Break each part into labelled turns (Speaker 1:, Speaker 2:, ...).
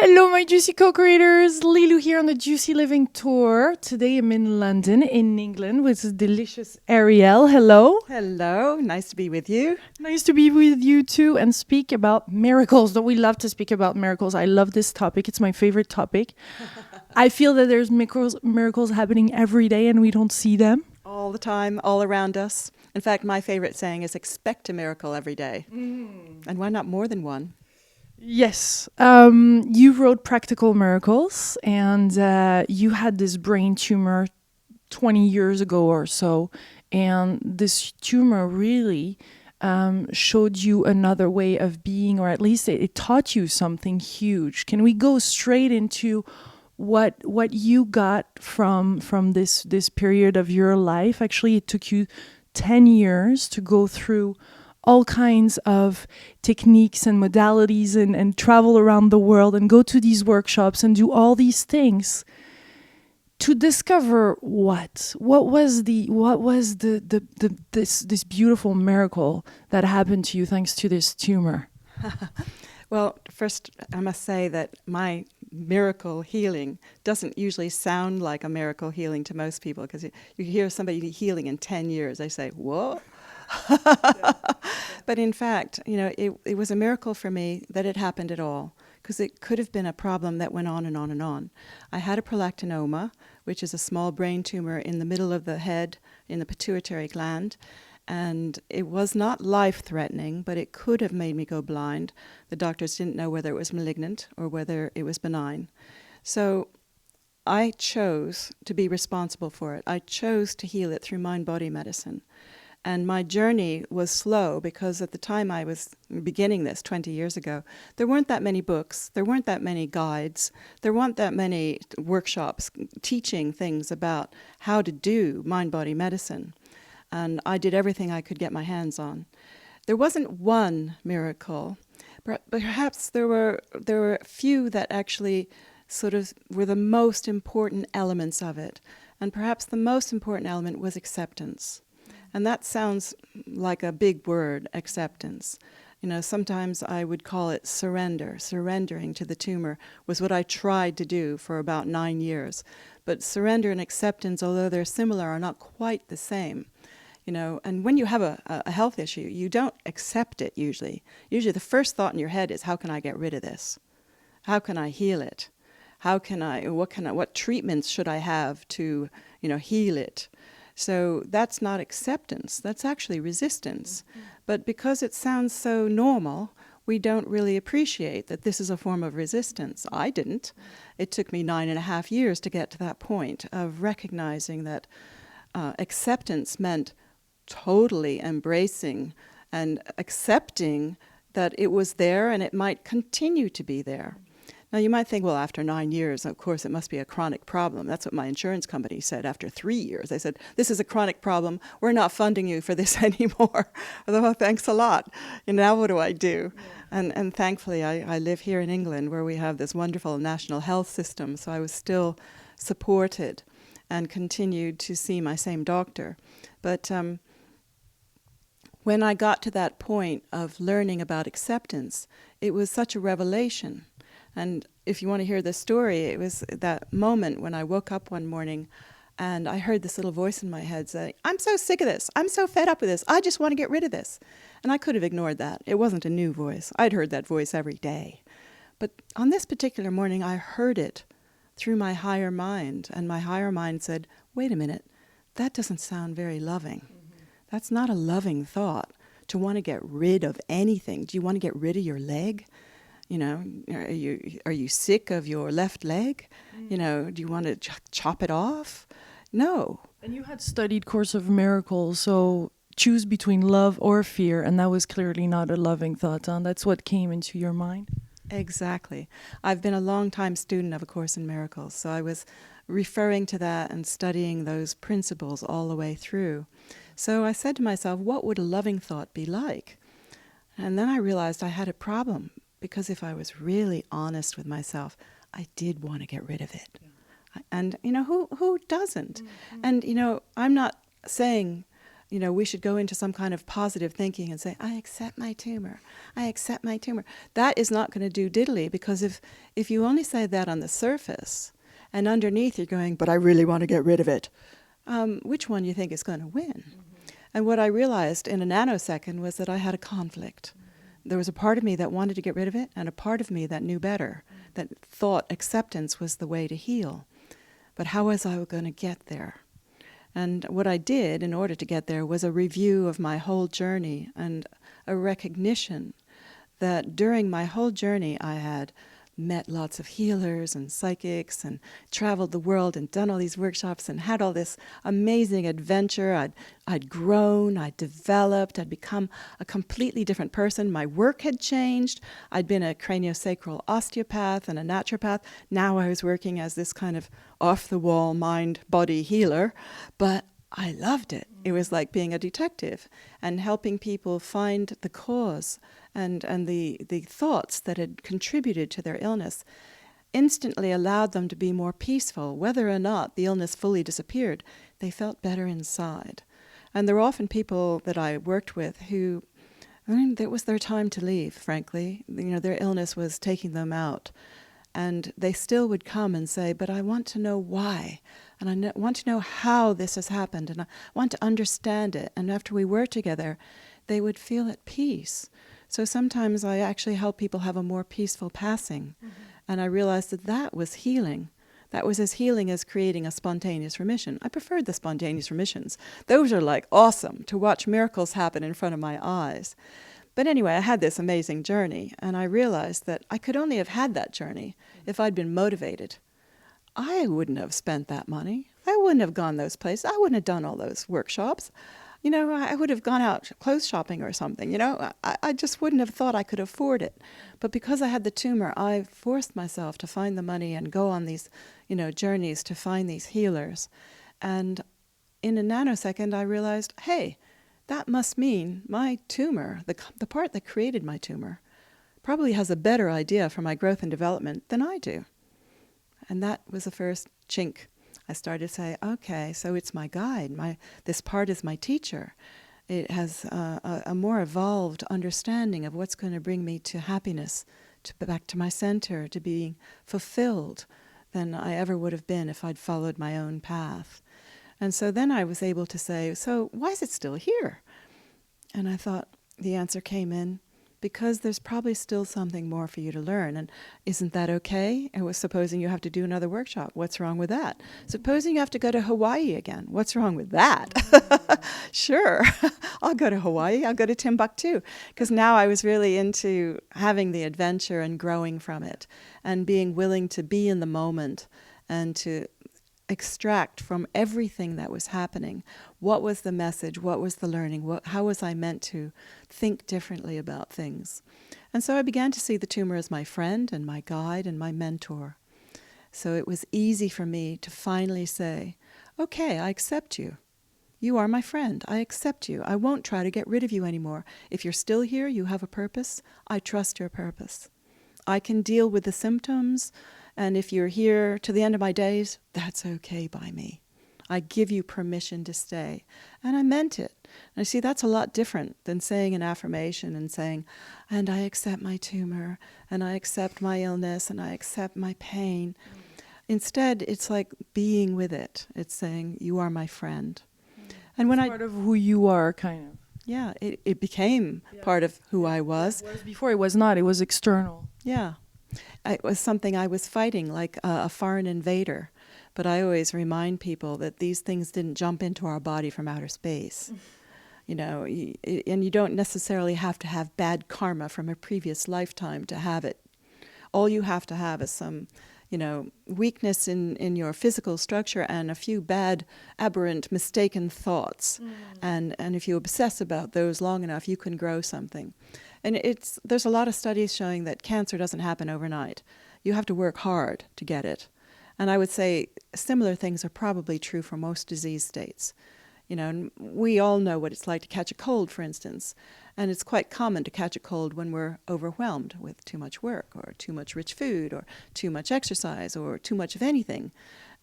Speaker 1: Hello, my Juicy co-creators. Lilou here on the Juicy Living Tour. Today I'm in London, in England, with the delicious Arielle. Hello.
Speaker 2: Hello, nice to be with you.
Speaker 1: Nice to be with you too and speak about miracles. Don't we love to speak about miracles? I love this topic. It's my favorite topic. I feel that there's miracles happening every day and we don't see them.
Speaker 2: All the time, all around us. In fact, my favorite saying is expect a miracle every day. And why not more than one?
Speaker 1: Yes. You wrote Practical Miracles and you had this brain tumor 20 years ago or so. And this tumor really showed you another way of being, or at least it taught you something huge. Can we go straight into what you got from this period of your life? Actually, it took you 10 years to go through all kinds of techniques and modalities and travel around the world and go to these workshops and do all these things to discover what was this beautiful miracle that happened to you thanks to this tumor.
Speaker 2: Well, first I must say that my miracle healing doesn't usually sound like a miracle healing to most people, because you hear somebody healing in 10 years, they say, "What?" But in fact, it was a miracle for me that it happened at all, because it could have been a problem that went on and on and on. I had a prolactinoma, which is a small brain tumor in the middle of the head in the pituitary gland, and it was not life-threatening, but it could have made me go blind. The doctors didn't know whether it was malignant or whether it was benign. So I chose to be responsible for it. I chose to heal it through mind-body medicine. And my journey was slow because at the time I was beginning this 20 years ago, there weren't that many books, there weren't that many guides, there weren't that many workshops teaching things about how to do mind-body medicine. And I did everything I could get my hands on. There wasn't one miracle, but perhaps there were a few that actually sort of were the most important elements of it. And perhaps the most important element was acceptance. And that sounds like a big word, acceptance. Sometimes I would call it surrender. Surrendering to the tumor was what I tried to do for about 9 years. But surrender and acceptance, although they're similar, are not quite the same. And when you have a health issue, you don't accept it usually. Usually the first thought in your head is, how can I get rid of this? How can I heal it? What treatments should I have to, heal it? So that's not acceptance, that's actually resistance. But because it sounds so normal, we don't really appreciate that this is a form of resistance. I didn't. It took me 9.5 years to get to that point of recognizing that acceptance meant totally embracing and accepting that it was there and it might continue to be there. Now, you might think, well, after 9 years, of course, it must be a chronic problem. That's what my insurance company said after 3 years. They said, this is a chronic problem. We're not funding you for this anymore. I thought, well, thanks a lot. Now what do I do? Yeah. And thankfully, I live here in England where we have this wonderful national health system. So I was still supported and continued to see my same doctor. But when I got to that point of learning about acceptance, it was such a revelation. And if you want to hear the story, it was that moment when I woke up one morning and I heard this little voice in my head saying, I'm so sick of this. I'm so fed up with this. I just want to get rid of this. And I could have ignored that. It wasn't a new voice. I'd heard that voice every day. But on this particular morning, I heard it through my higher mind. And my higher mind said, wait a minute, that doesn't sound very loving. Mm-hmm. That's not a loving thought, to want to get rid of anything. Do you want to get rid of your leg? Are you sick of your left leg? Do you want to chop it off? No.
Speaker 1: And you had studied Course of Miracles, so choose between love or fear, and that was clearly not a loving thought. That's what came into your mind?
Speaker 2: Exactly. I've been a long-time student of A Course in Miracles, so I was referring to that and studying those principles all the way through. So I said to myself, what would a loving thought be like? And then I realized I had a problem. Because if I was really honest with myself, I did want to get rid of it. Yeah. And, who doesn't? Mm-hmm. And, I'm not saying we should go into some kind of positive thinking and say, I accept my tumor. I accept my tumor. That is not going to do diddly, because if you only say that on the surface and underneath you're going, but I really want to get rid of it, which one you think is going to win? And what I realized in a nanosecond was that I had a conflict. There was a part of me that wanted to get rid of it, and a part of me that knew better, that thought acceptance was the way to heal. But how was I going to get there? And what I did in order to get there was a review of my whole journey and a recognition that during my whole journey I had met lots of healers and psychics and traveled the world and done all these workshops and had all this amazing adventure. I'd grown, I'd developed, I'd become a completely different person. My work had changed. I'd been a craniosacral osteopath and a naturopath. Now I was working as this kind of off-the-wall mind-body healer, but I loved it. It was like being a detective and helping people find the cause and the thoughts that had contributed to their illness instantly allowed them to be more peaceful. Whether or not the illness fully disappeared, they felt better inside. And there were often people that I worked with who, it was their time to leave, frankly. Their illness was taking them out. And they still would come and say, but I want to know why. And I want to know how this has happened. And I want to understand it. And after we were together, they would feel at peace. So sometimes I actually help people have a more peaceful passing. Mm-hmm. And I realized that was healing. That was as healing as creating a spontaneous remission. I preferred the spontaneous remissions. Those are like awesome, to watch miracles happen in front of my eyes. But anyway, I had this amazing journey, and I realized that I could only have had that journey if I'd been motivated. I wouldn't have spent that money. I wouldn't have gone those places. I wouldn't have done all those workshops. I would have gone out clothes shopping or something. I just wouldn't have thought I could afford it. But because I had the tumor, I forced myself to find the money and go on these, journeys to find these healers. And in a nanosecond, I realized, hey, that must mean my tumor, the part that created my tumor, probably has a better idea for my growth and development than I do. And that was the first chink. I started to say, okay, so it's my guide. This part is my teacher. It has a more evolved understanding of what's going to bring me to happiness, back to my center, to being fulfilled than I ever would have been if I'd followed my own path. And so then I was able to say, so why is it still here? And I thought the answer came in, because there's probably still something more for you to learn. And isn't that okay? And supposing you have to do another workshop, what's wrong with that? Supposing you have to go to Hawaii again, what's wrong with that? Sure, I'll go to Hawaii, I'll go to Timbuktu. Because now I was really into having the adventure and growing from it and being willing to be in the moment and to extract from everything that was happening. What was the message? What was the learning? How was I meant to think differently about things? And so I began to see the tumor as my friend and my guide and my mentor. So it was easy for me to finally say, okay, I accept you. You are my friend. I accept you. I won't try to get rid of you anymore. If you're still here, you have a purpose. I trust your purpose. I can deal with the symptoms. And if you're here to the end of my days, that's okay by me. I give you permission to stay. And I meant it. And I see that's a lot different than saying an affirmation and saying, and I accept my tumor, and I accept my illness, and I accept my pain. Instead, it's like being with it. It's saying, you are my friend. And when
Speaker 1: it's part of who you are, kind of.
Speaker 2: Yeah, it became part of who I was.
Speaker 1: Before it was not. It was external.
Speaker 2: Yeah. It was something I was fighting, like a foreign invader. But I always remind people that these things didn't jump into our body from outer space. And you don't necessarily have to have bad karma from a previous lifetime to have it. All you have to have is some, weakness in your physical structure and a few bad, aberrant, mistaken thoughts. And if you obsess about those long enough, you can grow something. And there's a lot of studies showing that cancer doesn't happen overnight. You have to work hard to get it. And I would say similar things are probably true for most disease states. And we all know what it's like to catch a cold, for instance. And it's quite common to catch a cold when we're overwhelmed with too much work or too much rich food or too much exercise or too much of anything.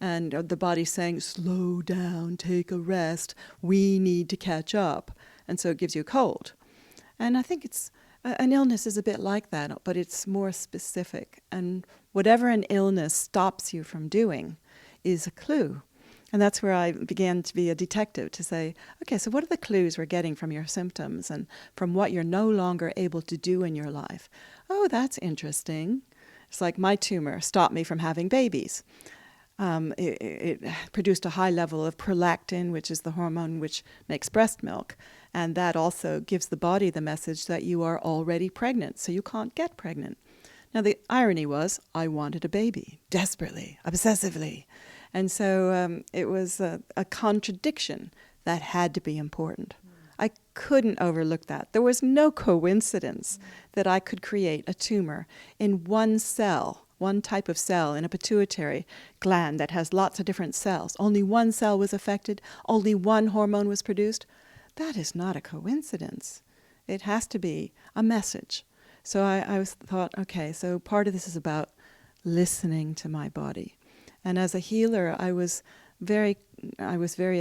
Speaker 2: And the body's saying, slow down, take a rest, we need to catch up. And so it gives you a cold. And I think an illness is a bit like that, but it's more specific. And whatever an illness stops you from doing is a clue. And that's where I began to be a detective, to say, okay, so what are the clues we're getting from your symptoms and from what you're no longer able to do in your life? Oh, that's interesting. It's like my tumor stopped me from having babies. It produced a high level of prolactin, which is the hormone which makes breast milk. And that also gives the body the message that you are already pregnant, so you can't get pregnant. Now, the irony was I wanted a baby, desperately, obsessively. And so it was a contradiction that had to be important. I couldn't overlook that. There was no coincidence that I could create a tumor in one cell, one type of cell in a pituitary gland that has lots of different cells. Only one cell was affected, only one hormone was produced. That is not a coincidence. It has to be a message. So I thought, okay, so part of this is about listening to my body. And as a healer, I was very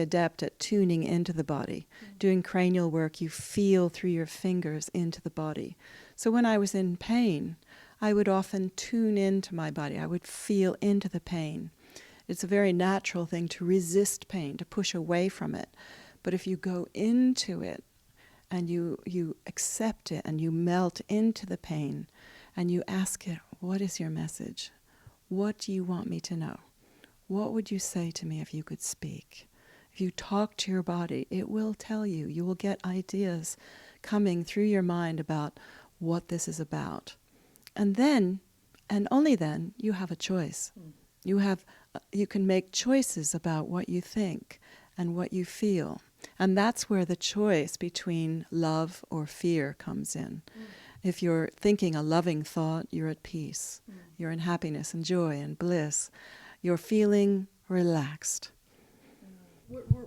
Speaker 2: adept at tuning into the body. Doing cranial work, you feel through your fingers into the body. So when I was in pain, I would often tune into my body. I would feel into the pain. It's a very natural thing to resist pain, to push away from it. But if you go into it and you accept it and you melt into the pain and you ask it, what is your message? What do you want me to know? What would you say to me if you could speak? If you talk to your body, it will tell you. You will get ideas coming through your mind about what this is about. And then, and only then, you have a choice. You can make choices about what you think and what you feel. And that's where the choice between love or fear comes in. If you're thinking a loving thought, you're at peace. You're in happiness and joy and bliss. You're feeling relaxed.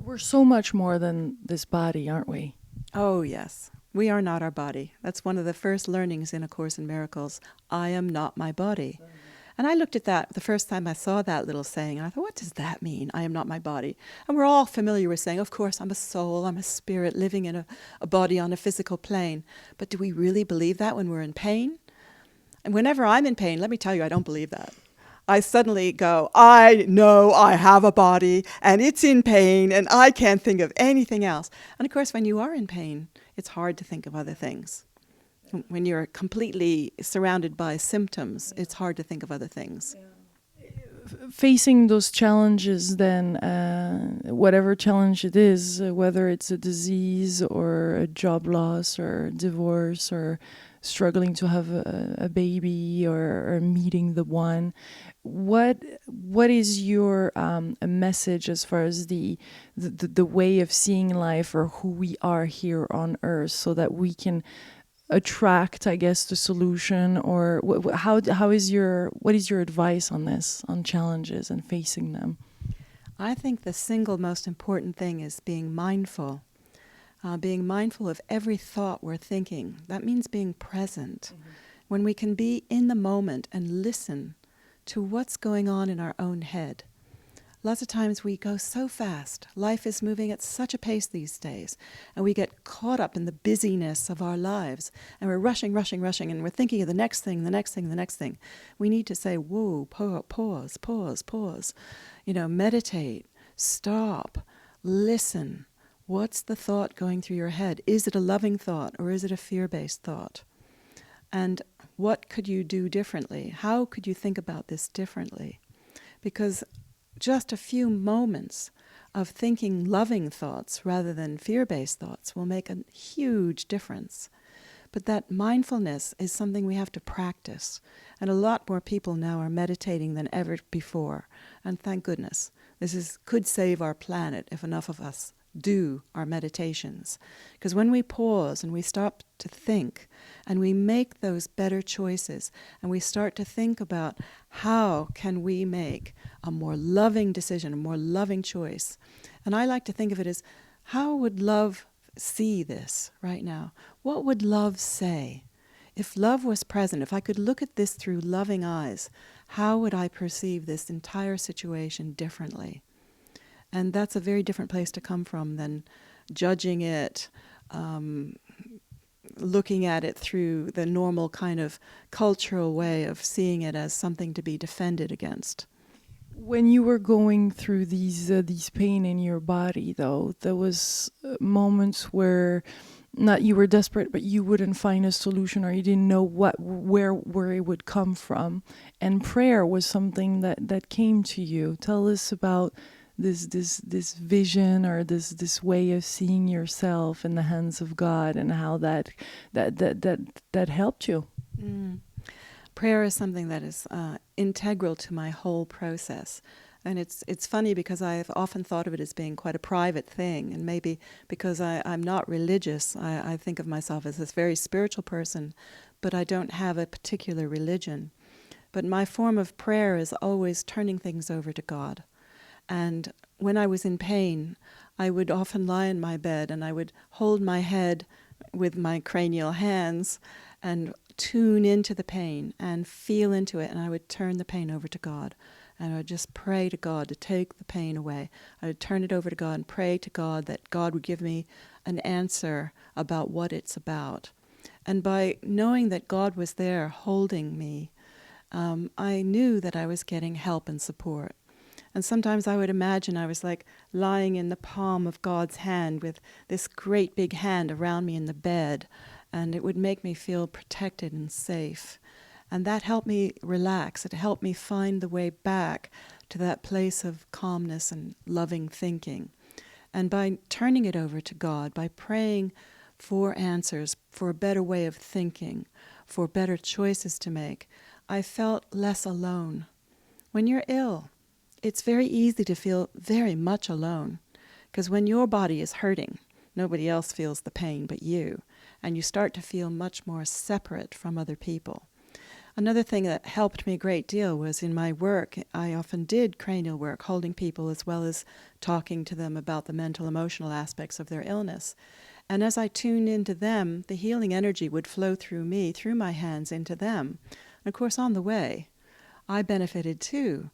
Speaker 1: We're so much more than this body, aren't we?
Speaker 2: Oh, yes. We are not our body. That's one of the first learnings in A Course in Miracles. I am not my body. And I looked at that the first time I saw that little saying, and I thought, what does that mean? I am not my body. And we're all familiar with saying, of course, I'm a soul, I'm a spirit living in a body on a physical plane. But do we really believe that when we're in pain? And whenever I'm in pain, let me tell you, I don't believe that. I suddenly go, I know I have a body, and it's in pain, and I can't think of anything else. And of course, when you are in pain, it's hard to think of other things. When you're completely surrounded by symptoms, it's hard to think of other things.
Speaker 1: Facing those challenges then, whatever challenge it is, whether it's a disease or a job loss or divorce or struggling to have a baby or meeting the one, what is your message as far as the way of seeing life or who we are here on Earth, so that we can attract, I guess, the solution? Or what is your advice on this, on challenges and facing them?
Speaker 2: I think the single most important thing is being mindful of every thought we're thinking. That means being present. When we can be in the moment and listen to what's going on in our own head. Lots of times we go so fast. Life is moving at such a pace these days. And we get caught up in the busyness of our lives. And we're rushing, and we're thinking of the next thing. We need to say, whoa, pause. Meditate, stop, listen. What's the thought going through your head? Is it a loving thought or is it a fear-based thought? And what could you do differently? How could you think about this differently? Because just a few moments of thinking loving thoughts rather than fear-based thoughts will make a huge difference. But that mindfulness is something we have to practice. And a lot more people now are meditating than ever before. And thank goodness. This could save our planet if enough of us do our meditations. Because when we pause and we stop to think and we make those better choices and we start to think about how can we make a more loving decision, a more loving choice. And I like to think of it as how would love see this right now? What would love say? If love was present, if I could look at this through loving eyes, how would I perceive this entire situation differently? And that's a very different place to come from than judging it, looking at it through the normal kind of cultural way of seeing it as something to be defended against.
Speaker 1: When you were going through these pain in your body, though, there was moments where not you were desperate, but you wouldn't find a solution, or you didn't know where it would come from. And prayer was something that came to you. Tell us about this vision, or this way of seeing yourself in the hands of God, and how that helped you.
Speaker 2: Prayer is something that is integral to my whole process. And it's funny because I've often thought of it as being quite a private thing. And maybe because I'm not religious, I think of myself as this very spiritual person, but I don't have a particular religion. But my form of prayer is always turning things over to God. And when I was in pain, I would often lie in my bed and I would hold my head with my cranial hands and tune into the pain and feel into it, and I would turn the pain over to God. And I would just pray to God to take the pain away. I would turn it over to God and pray to God that God would give me an answer about what it's about. And by knowing that God was there holding me, I knew that I was getting help and support. And sometimes I would imagine I was like lying in the palm of God's hand with this great big hand around me in the bed, and it would make me feel protected and safe. And that helped me relax. It helped me find the way back to that place of calmness and loving thinking. And by turning it over to God, by praying for answers, for a better way of thinking, for better choices to make, I felt less alone. When you're ill, it's very easy to feel very much alone, because when your body is hurting, nobody else feels the pain but you, and you start to feel much more separate from other people. Another thing that helped me a great deal was in my work. I often did cranial work, holding people as well as talking to them about the mental, emotional aspects of their illness. And as I tuned into them, the healing energy would flow through me, through my hands, into them. And of course, on the way, I benefited too.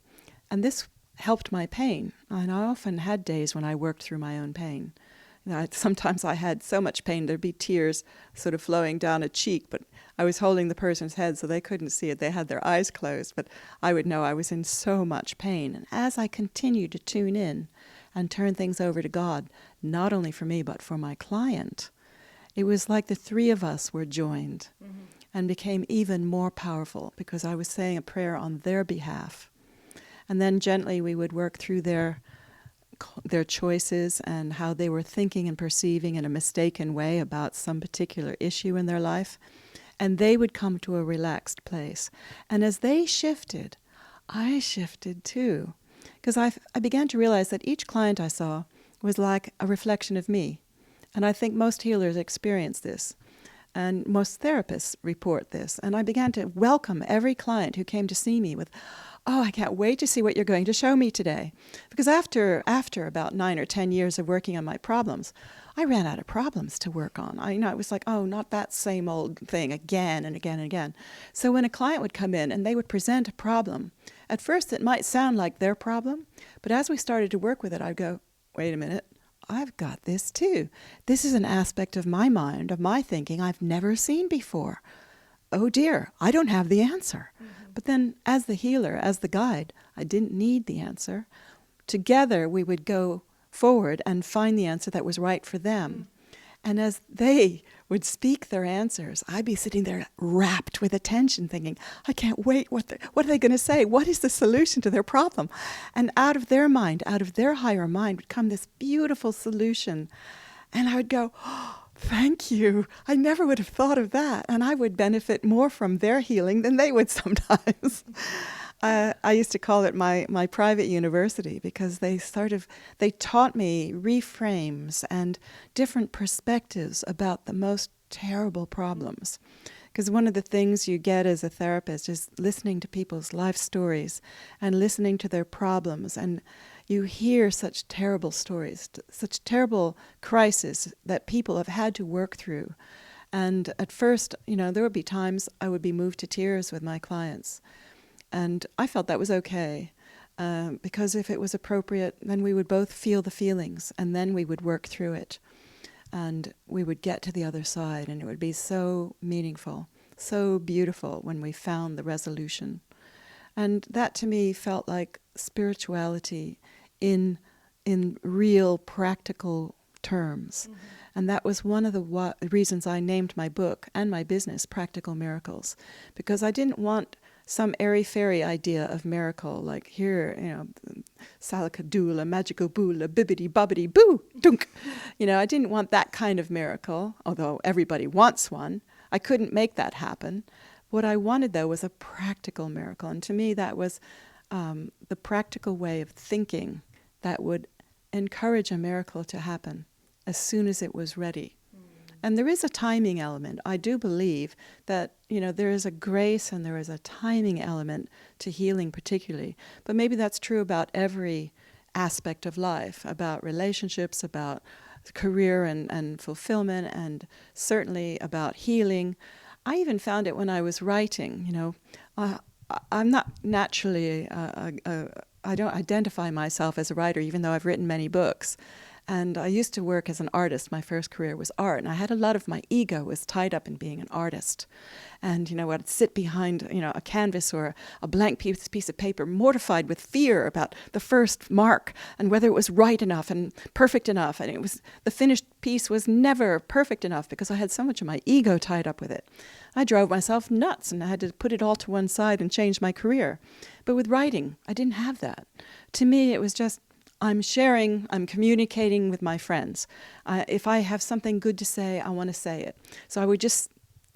Speaker 2: And this helped my pain. And I often had days when I worked through my own pain. Sometimes I had so much pain, there'd be tears sort of flowing down a cheek, but I was holding the person's head so they couldn't see it. They had their eyes closed, but I would know I was in so much pain. And as I continued to tune in and turn things over to God, not only for me, but for my client, it was like the three of us were joined and became even more powerful because I was saying a prayer on their behalf. And then gently we would work through their choices and how they were thinking and perceiving in a mistaken way about some particular issue in their life. And they would come to a relaxed place. And as they shifted, I shifted too. Because I began to realize that each client I saw was like a reflection of me. And I think most healers experience this. And most therapists report this. And I began to welcome every client who came to see me with, "Oh, I can't wait to see what you're going to show me today." Because after about 9 or 10 years of working on my problems, I ran out of problems to work on. It was like, oh, not that same old thing again and again and again. So when a client would come in and they would present a problem, at first it might sound like their problem, but as we started to work with it, I'd go, wait a minute, I've got this too. This is an aspect of my mind, of my thinking I've never seen before. Oh dear, I don't have the answer. But then as the healer, as the guide, I didn't need the answer. Together we would go forward and find the answer that was right for them. And as they would speak their answers, I'd be sitting there rapt with attention thinking, I can't wait, what are they going to say? What is the solution to their problem? And out of their mind, out of their higher mind would come this beautiful solution. And I would go, oh, thank you. I never would have thought of that. And I would benefit more from their healing than they would sometimes. I used to call it my private university because they taught me reframes and different perspectives about the most terrible problems. Because one of the things you get as a therapist is listening to people's life stories and listening to their problems. And, you hear such terrible stories, such terrible crises that people have had to work through. And at first, there would be times I would be moved to tears with my clients. And I felt that was okay, because if it was appropriate, then we would both feel the feelings, and then we would work through it. And we would get to the other side, and it would be so meaningful, so beautiful when we found the resolution. And that to me felt like spirituality in real practical terms. Mm-hmm. And that was one of the reasons I named my book and my business Practical Miracles, because I didn't want some airy-fairy idea of miracle, like here, salakadoola, magical boola, bibbidi-bobbidi boo, dunk. I didn't want that kind of miracle, although everybody wants one. I couldn't make that happen. What I wanted, though, was a practical miracle. And to me, that was the practical way of thinking that would encourage a miracle to happen as soon as it was ready. And there is a timing element. I do believe that, there is a grace and there is a timing element to healing particularly. But maybe that's true about every aspect of life, about relationships, about career and fulfillment, and certainly about healing. I even found it when I was writing. I'm not naturally, I don't identify myself as a writer, even though I've written many books. And I used to work as an artist. My first career was art. And I had a lot of my ego was tied up in being an artist. And, I'd sit behind, a canvas or a blank piece of paper, mortified with fear about the first mark and whether it was right enough and perfect enough. And the finished piece was never perfect enough because I had so much of my ego tied up with it. I drove myself nuts and I had to put it all to one side and change my career. But with writing, I didn't have that. To me, it was just, I'm sharing, I'm communicating with my friends. If I have something good to say, I want to say it. So I would just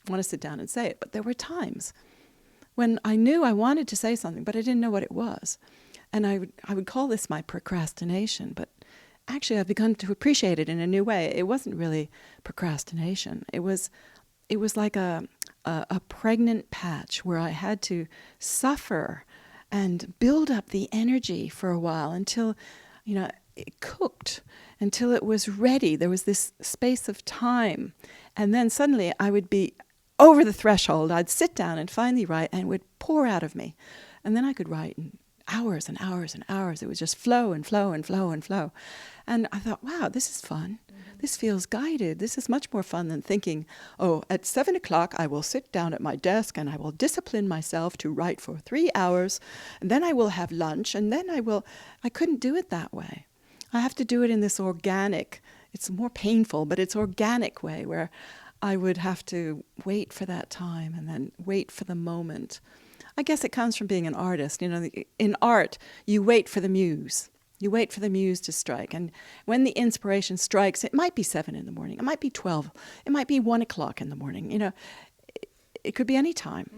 Speaker 2: want to sit down and say it. But there were times when I knew I wanted to say something, but I didn't know what it was. And I would call this my procrastination. But actually, I've begun to appreciate it in a new way. It wasn't really procrastination. It was like a pregnant patch where I had to suffer and build up the energy for a while until it cooked, until it was ready. There was this space of time. And then suddenly I would be over the threshold. I'd sit down and finally write, and it would pour out of me. And then I could write in hours and hours and hours. It would just flow and flow and flow and flow. And I thought, wow, this is fun. Mm-hmm. This feels guided. This is much more fun than thinking, at 7 o'clock I will sit down at my desk and I will discipline myself to write for 3 hours. And then I will have lunch. And then I couldn't do it that way. I have to do it in this organic, it's more painful, but it's organic way where I would have to wait for that time and then wait for the moment. I guess it comes from being an artist. In art, you wait for the muse. You wait for the muse to strike. And when the inspiration strikes, it might be 7 in the morning. It might be 12. It might be 1 o'clock in the morning. It could be any time.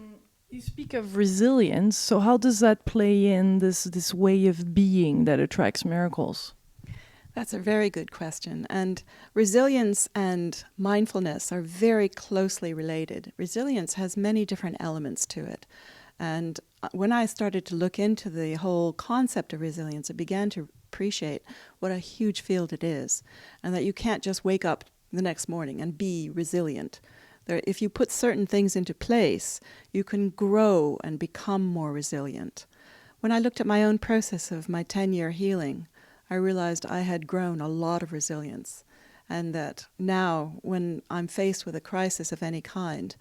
Speaker 1: You speak of resilience. So how does that play in this way of being that attracts miracles?
Speaker 2: That's a very good question. And resilience and mindfulness are very closely related. Resilience has many different elements to it. And when I started to look into the whole concept of resilience, I began to appreciate what a huge field it is, and that you can't just wake up the next morning and be resilient. If you put certain things into place, you can grow and become more resilient. When I looked at my own process of my 10-year healing, I realized I had grown a lot of resilience, and that now when I'm faced with a crisis of any kind,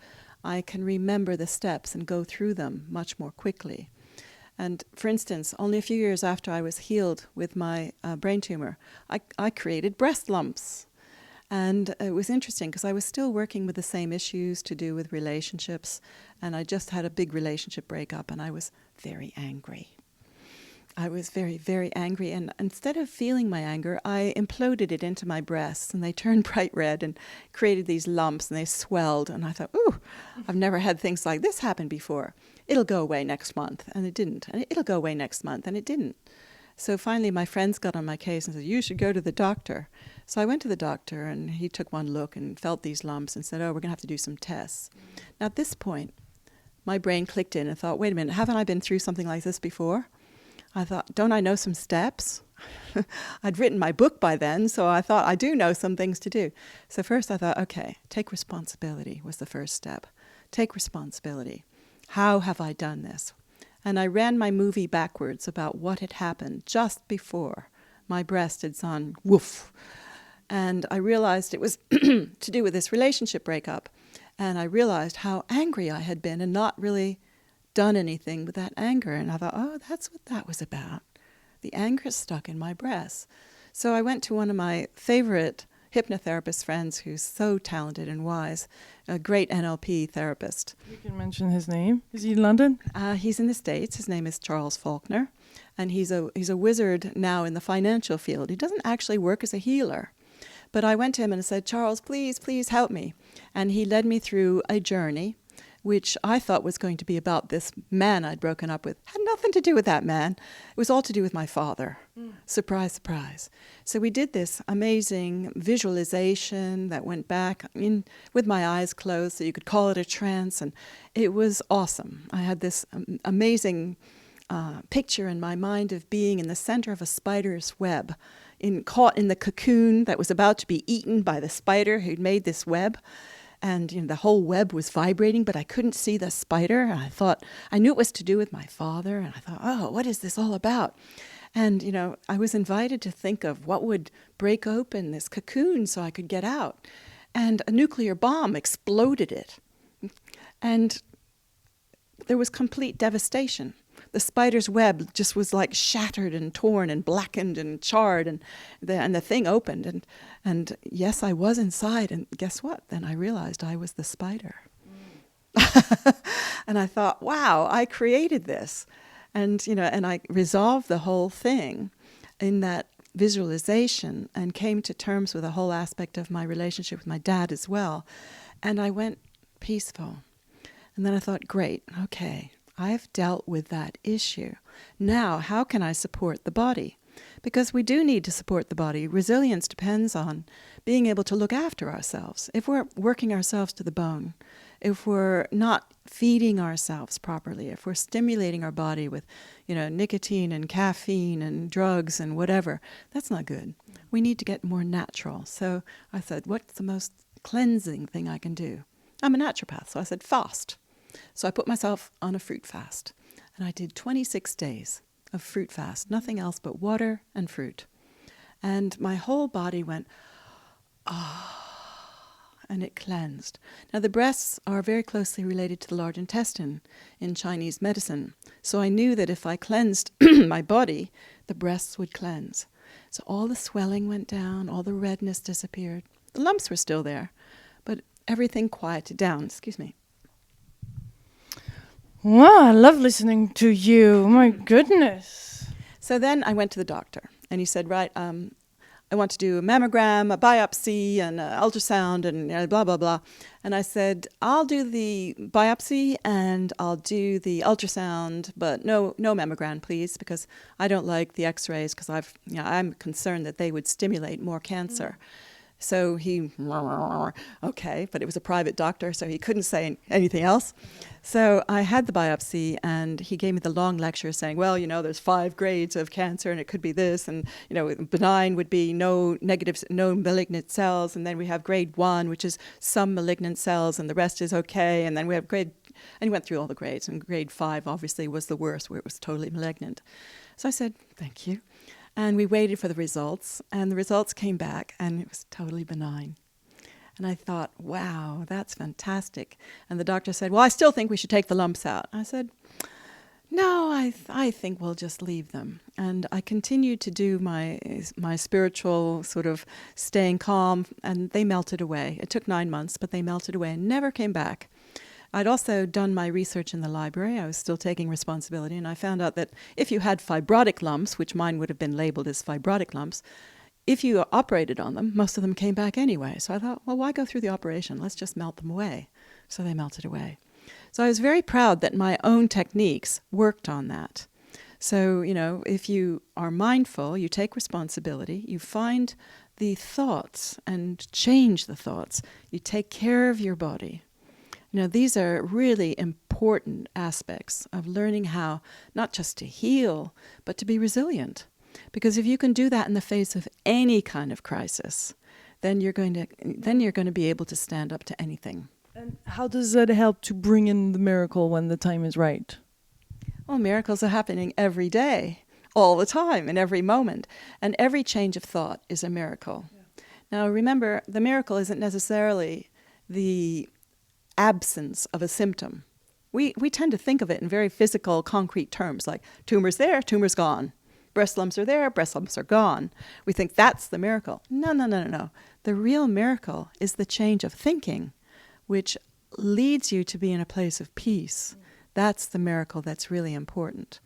Speaker 2: I can remember the steps and go through them much more quickly. And for instance, only a few years after I was healed with my brain tumor, I created breast lumps. And it was interesting because I was still working with the same issues to do with relationships, and I just had a big relationship breakup, and I was very angry. I was very, very angry, and instead of feeling my anger, I imploded it into my breasts, and they turned bright red and created these lumps, and they swelled, and I thought, ooh, I've never had things like this happen before. It'll go away next month, and it didn't, and it'll go away next month, and it didn't. So finally, my friends got on my case and said, you should go to the doctor. So I went to the doctor, and he took one look and felt these lumps and said, we're going to have to do some tests. Now, at this point, my brain clicked in and thought, wait a minute, haven't I been through something like this before? I thought, don't I know some steps? I'd written my book by then, so I thought I do know some things to do. So first I thought, okay, take responsibility was the first step. Take responsibility. How have I done this? And I ran my movie backwards about what had happened just before my breast had gone woof. And I realized it was to do with this relationship breakup. And I realized how angry I had been and not really done anything with that anger. And I thought, oh, that's what that was about. The anger stuck in my breast. So I went to one of my favorite hypnotherapist friends who's so talented and wise, a great NLP therapist.
Speaker 1: You can mention his name. Is he in London?
Speaker 2: He's in the States. His name is Charles Faulkner. And he's a wizard now in the financial field. He doesn't actually work as a healer. But I went to him and said, Charles, please help me. And he led me through a journey, which I thought was going to be about this man I'd broken up with. Had nothing to do with that man. It was all to do with my father. Surprise, surprise. So we did this amazing visualization that went back in with my eyes closed, so you could call it a trance. And it was awesome. I had this amazing picture in my mind of being in the center of a spider's web, caught in the cocoon that was about to be eaten by the spider who'd made this web. And the whole web was vibrating, but I couldn't see the spider. And I thought, I knew it was to do with my father. And I thought, oh, what is this all about? And, I was invited to think of what would break open this cocoon so I could get out. And a nuclear bomb exploded it. And there was complete devastation. The spider's web just was like shattered and torn and blackened and charred, and the thing opened. And yes, I was inside. And guess what? Then I realized I was the spider. And I thought, wow, I created this. And I resolved the whole thing in that visualization and came to terms with a whole aspect of my relationship with my dad as well. And I went peaceful. And then I thought, great, okay, I've dealt with that issue. Now, how can I support the body? Because we do need to support the body. Resilience depends on being able to look after ourselves. If we're working ourselves to the bone, if we're not feeding ourselves properly, if we're stimulating our body with, nicotine and caffeine and drugs and whatever, that's not good. We need to get more natural. So I said, what's the most cleansing thing I can do? I'm a naturopath, so I said, fast. So I put myself on a fruit fast, and I did 26 days of fruit fast, nothing else but water and fruit. And my whole body went, and it cleansed. Now, the breasts are very closely related to the large intestine in Chinese medicine. So I knew that if I cleansed my body, the breasts would cleanse. So all the swelling went down, all the redness disappeared. The lumps were still there, but everything quieted down. Excuse me.
Speaker 1: Wow, I love listening to you. My goodness.
Speaker 2: So then I went to the doctor, and he said, right, I want to do a mammogram, a biopsy, and an ultrasound, and blah, blah, blah. And I said, I'll do the biopsy, and I'll do the ultrasound, but no mammogram, please, because I don't like the x-rays, because I'm concerned that they would stimulate more cancer. So he, okay, but it was a private doctor, so he couldn't say anything else. So I had the biopsy, and he gave me the long lecture saying, well, there's 5 grades of cancer, and it could be this, and, benign would be no malignant cells, and then we have grade 1, which is some malignant cells, and the rest is okay, and then we have and he went through all the grades, and grade 5 obviously was the worst, where it was totally malignant. So I said, thank you. And we waited for the results, and the results came back, and it was totally benign. And I thought, wow, that's fantastic. And the doctor said, well, I still think we should take the lumps out. I said, no, I think we'll just leave them. And I continued to do my spiritual sort of staying calm, and they melted away. It took 9 months, but they melted away and never came back. I'd also done my research in the library. I was still taking responsibility, and I found out that if you had fibrotic lumps, which mine would have been labeled as fibrotic lumps, if you operated on them, most of them came back anyway. So I thought, well, why go through the operation? Let's just melt them away. So they melted away. So I was very proud that my own techniques worked on that. So, if you are mindful, you take responsibility, you find the thoughts and change the thoughts, you take care of your body. These are really important important aspects of learning how not just to heal, but to be resilient. Because if you can do that in the face of any kind of crisis, then you're going to be able to stand up to anything.
Speaker 1: And how does that help to bring in the miracle when the time is right?
Speaker 2: Well, miracles are happening every day, all the time, in every moment. And every change of thought is a miracle. Yeah. Now, remember, the miracle isn't necessarily the absence of a symptom. We tend to think of it in very physical, concrete terms, like tumor's there, tumor's gone. Breast lumps are there, breast lumps are gone. We think that's the miracle. No. The real miracle is the change of thinking, which leads you to be in a place of peace. That's the miracle that's really important.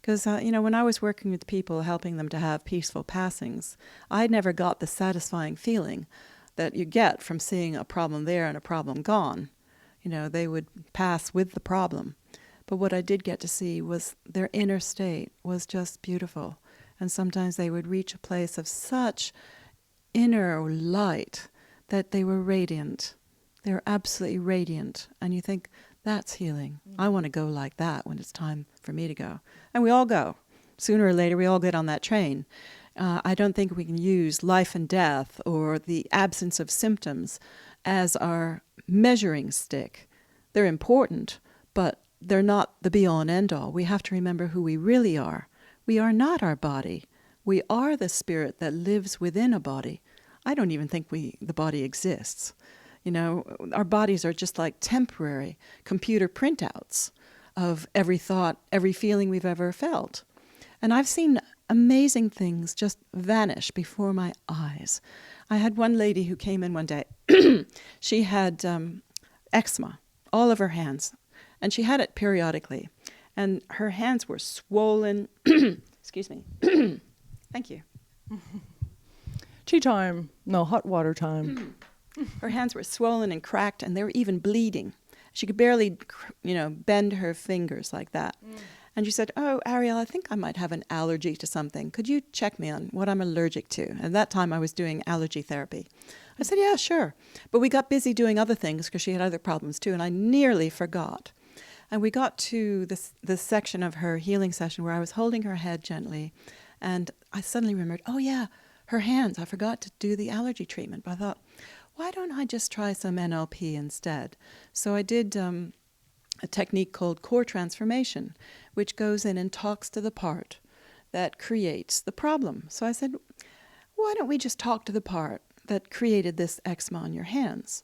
Speaker 2: Because, when I was working with people, helping them to have peaceful passings, I never got the satisfying feeling that you get from seeing a problem there and a problem gone. They would pass with the problem. But what I did get to see was their inner state was just beautiful. And sometimes they would reach a place of such inner light that they were radiant. They were absolutely radiant. And you think, that's healing. I want to go like that when it's time for me to go. And we all go. Sooner or later, we all get on that train. I don't think we can use life and death or the absence of symptoms as our measuring stick. They're important, but they're not the be-all and end-all. We have to remember who we really are. We are not our body. We are the spirit that lives within a body. I don't even think the body exists. Our bodies are just like temporary computer printouts of every thought, every feeling we've ever felt. And I've seen amazing things just vanish before my eyes. I had one lady who came in one day. She had eczema all over her hands, and she had it periodically. And her hands were swollen. Excuse me. Thank you.
Speaker 1: Tea time. No, hot water time.
Speaker 2: Her hands were swollen and cracked, and they were even bleeding. She could barely, bend her fingers like that. And she said, "Oh, Arielle, I think I might have an allergy to something. Could you check me on what I'm allergic to?" At that time, I was doing allergy therapy. I said, "Yeah, sure." But we got busy doing other things because she had other problems too, and I nearly forgot. And we got to this section of her healing session where I was holding her head gently, and I suddenly remembered, oh yeah, her hands. I forgot to do the allergy treatment. But I thought, why don't I just try some NLP instead? So I did a technique called core transformation, which goes in and talks to the part that creates the problem. So I said, why don't we just talk to the part that created this eczema on your hands?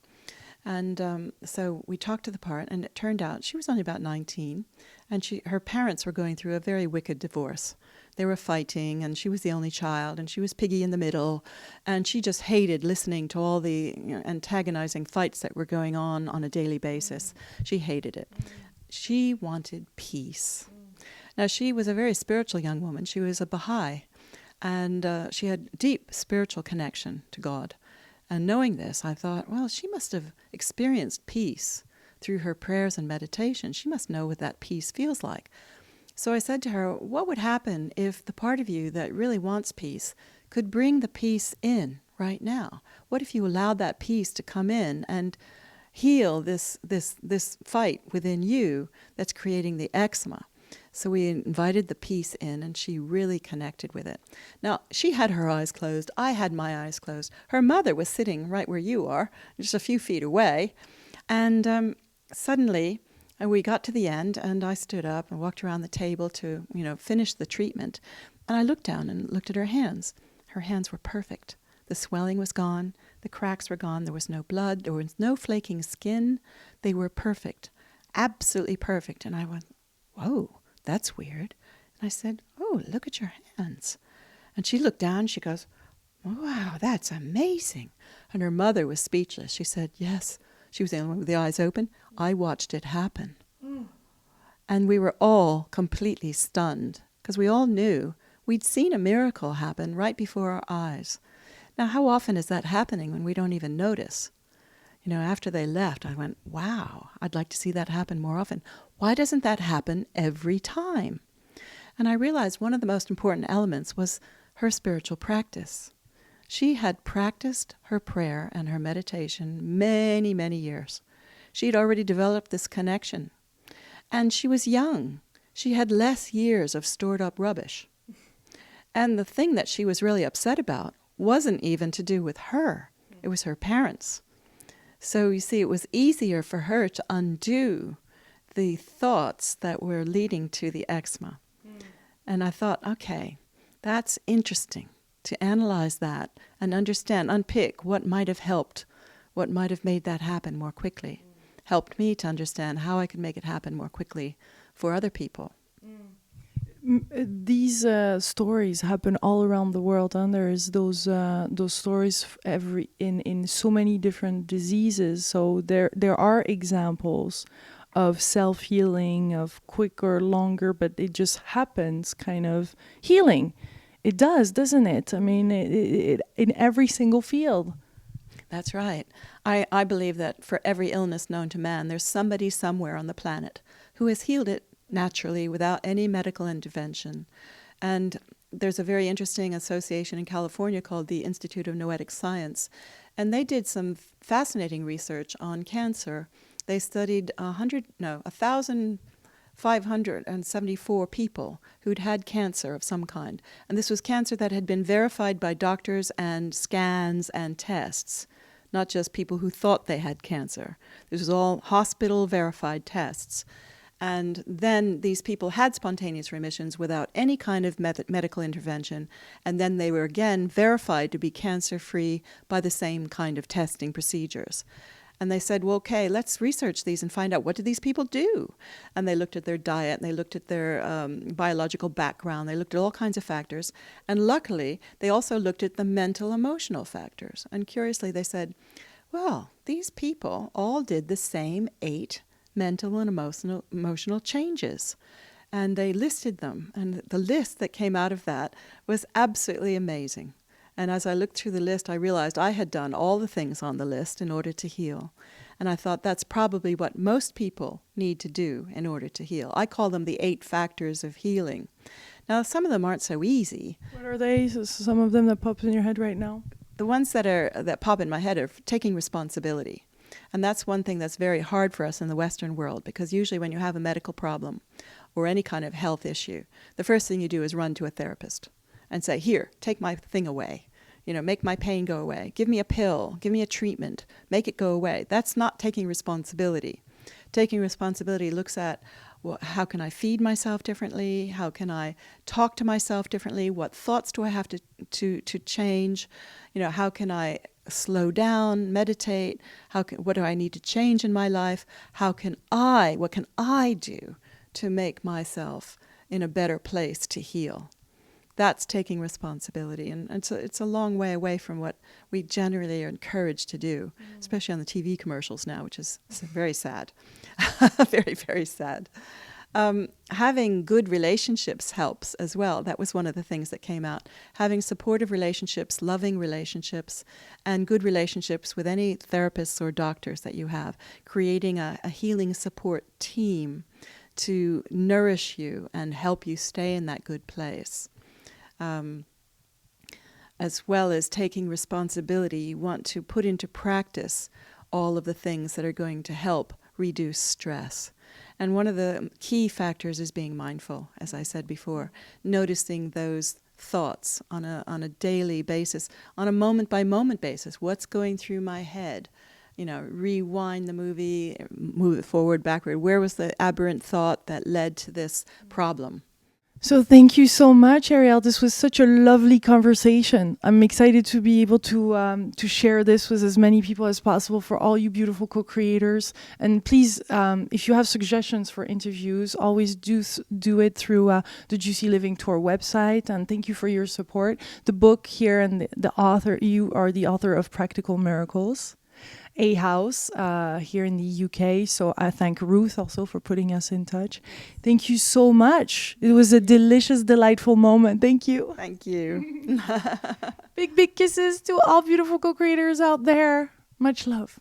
Speaker 2: And so we talked to the part, and it turned out she was only about 19, and her parents were going through a very wicked divorce. They were fighting, and she was the only child, and she was piggy in the middle, and she just hated listening to all the antagonizing fights that were going on a daily basis. She hated it. She wanted peace. Now, she was a very spiritual young woman. She was a Baha'i, and she had deep spiritual connection to God. And knowing this, I thought, well, she must have experienced peace through her prayers and meditation. She must know what that peace feels like. So I said to her, what would happen if the part of you that really wants peace could bring the peace in right now? What if you allowed that peace to come in and heal this fight within you that's creating the eczema? So we invited the peace in, and she really connected with it. Now, she had her eyes closed. I had my eyes closed. Her mother was sitting right where you are, just a few feet away. And suddenly, we got to the end, and I stood up and walked around the table to, finish the treatment. And I looked down and looked at her hands. Her hands were perfect. The swelling was gone. The cracks were gone. There was no blood. There was no flaking skin. They were perfect, absolutely perfect. And I went, whoa. That's weird. And I said, oh, look at your hands. And she looked down, she goes, wow, that's amazing. And her mother was speechless. She said, yes. She was the only one with the eyes open. I watched it happen. And we were all completely stunned because we all knew we'd seen a miracle happen right before our eyes. Now, how often is that happening when we don't even notice? After they left, I went, wow, I'd like to see that happen more often. Why doesn't that happen every time? And I realized one of the most important elements was her spiritual practice. She had practiced her prayer and her meditation many, many years. She had already developed this connection. And she was young. She had less years of stored up rubbish. And the thing that she was really upset about wasn't even to do with her. It was her parents. So you see, it was easier for her to undo the thoughts that were leading to the eczema. And I thought, okay, that's interesting to analyze that and understand, unpick what might have helped, what might have made that happen more quickly. Helped me to understand how I could make it happen more quickly for other people.
Speaker 1: These stories happen all around the world, and there's those stories in so many different diseases. So there are examples of self-healing, of quicker, longer, but it just happens kind of healing. It does, doesn't it? I mean, it in every single field.
Speaker 2: That's right. I believe that for every illness known to man, there's somebody somewhere on the planet who has healed it naturally without any medical intervention. And there's a very interesting association in California called the Institute of Noetic Science. And they did some fascinating research on cancer. They studied 1,574 people who'd had cancer of some kind. And this was cancer that had been verified by doctors and scans and tests, not just people who thought they had cancer. This was all hospital-verified tests. And then these people had spontaneous remissions without any kind of medical intervention. And then they were again verified to be cancer-free by the same kind of testing procedures. And they said, well, okay, let's research these and find out, what did these people do? And they looked at their diet, and they looked at their biological background. They looked at all kinds of factors. And luckily, they also looked at the mental, emotional factors. And curiously, they said, well, these people all did the same 8 mental and emotional changes. And they listed them. And the list that came out of that was absolutely amazing. And as I looked through the list, I realized I had done all the things on the list in order to heal. And I thought that's probably what most people need to do in order to heal. I call them the 8 factors of healing. Now, some of them aren't so easy.
Speaker 1: What are they? So some of them that pop in your head right now?
Speaker 2: The ones that pop in my head are taking responsibility. And that's one thing that's very hard for us in the Western world, because usually when you have a medical problem or any kind of health issue, the first thing you do is run to a therapist and say, here, take my thing away. You know, make my pain go away. Give me a pill. Give me a treatment. Make it go away. That's not taking responsibility. Taking responsibility looks at, well, how can I feed myself differently? How can I talk to myself differently? What thoughts do I have to change? You know, how can I slow down, meditate? What do I need to change in my life? What can I do to make myself in a better place to heal? That's taking responsibility. And so it's a long way away from what we generally are encouraged to do, especially on the TV commercials now, which is very sad. Very, very sad. Having good relationships helps as well. That was one of the things that came out. Having supportive relationships, loving relationships, and good relationships with any therapists or doctors that you have. Creating a healing support team to nourish you and help you stay in that good place. As well as taking responsibility, you want to put into practice all of the things that are going to help reduce stress. And one of the key factors is being mindful, as I said before, noticing those thoughts on a daily basis, on a moment-by-moment basis. What's going through my head? You know, rewind the movie, move it forward, backward. Where was the aberrant thought that led to this problem?
Speaker 1: So thank you so much, Arielle. This was such a lovely conversation. I'm excited to be able to share this with as many people as possible, for all you beautiful co-creators. And please, if you have suggestions for interviews, always do it through the Juicy Living Tour website. And thank you for your support. The book here, and the author, you are the author of Practical Miracles, a house here in the UK. So I thank Ruth also for putting us in touch. Thank you so much. It was a delicious, delightful moment. Thank you.
Speaker 2: Thank you.
Speaker 1: Big, big kisses to all beautiful co-creators out there. Much love.